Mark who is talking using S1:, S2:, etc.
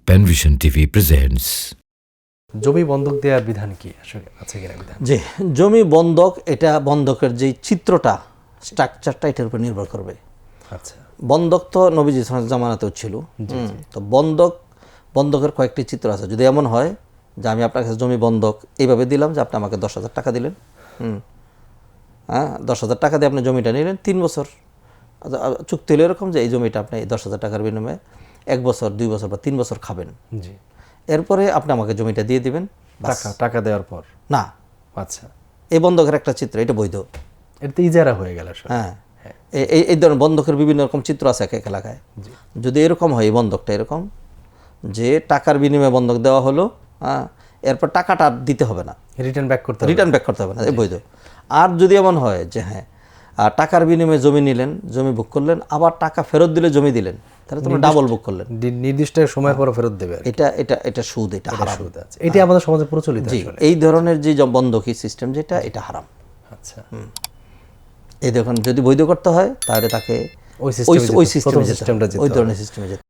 S1: পেনভিশন TV presents.
S2: জমি বন্ধক দেওয়ার বিধান কি আসলে আছে কিনা বিধান?
S3: জি, জমি বন্ধক, এটা বন্ধকের যে চিত্রটা, স্ট্রাকচারটা এটার উপর নির্ভর করবে।
S2: আচ্ছা,
S3: বন্ধক তো নবীজি জামানাতেও ছিল। তো বন্ধকের কয়েকটি চিত্র আছে। যদি এমন হয় যে আমি আপনার কাছে জমি বন্ধক এইভাবে দিলাম যে আপনি আমাকে 10,000 টাকা দিলেন, হ্যাঁ, 10,000 টাকা দিয়ে আপনি জমিটা নিলেন 3 বছর। চুক্তি হলো এরকম যে এই জমিটা আপনি 10,000 টাকার বিনিময়ে 1 বছর, 2 বছর বা 3 বছর খাবেন।
S2: জি।
S3: এরপরে আপনি আমাকে জমিটা দিয়ে দিবেন।
S2: টাকা দেওয়ার পর
S3: না,
S2: আচ্ছা,
S3: এই বন্ধকের একটা চিত্র, এটা বৈধ।
S2: এটা তো ইজারা হয়ে গেল আসলে।
S3: হ্যাঁ, এই ধরনের বন্ধকের বিভিন্ন রকম চিত্র আছে এক এক এলাকায়। যদি এরকম হয়, এই বন্ধকটা এরকম যে টাকার বিনিময়ে বন্ধক দেওয়া হলো, হ্যাঁ, এরপর টাকাটা আর দিতে হবে না,
S2: রিটার্ন ব্যাক করতে হবে
S3: না, এই বৈধ। আর যদি এমন হয় যে হ্যাঁ, টাকার বিনিময়ে জমি নিলেন, জমি বুক করলেন, আবার টাকা ফেরত দিলে জমি দিলেন, তাহলে তোমরা ডাবল বুক করলেন।
S2: নির্দিষ্ট সময় পর ফেরত দেবে আর কি।
S3: এটা সুদ, এটা হারাম।
S2: সুদ আছে। এটি আমাদের সমাজে প্রচলিত
S3: জি,
S2: আসলে।
S3: এই ধরনের যে বন্ধকি সিস্টেম যেটা, এটা হারাম।
S2: আচ্ছা,
S3: এই দেখুন, যদি বৈধ করতে হয় তাহলে তাকে
S2: ওই
S3: ওই সিস্টেমে যেতে হবে, ওই ধরনের সিস্টেমে যেতে হবে।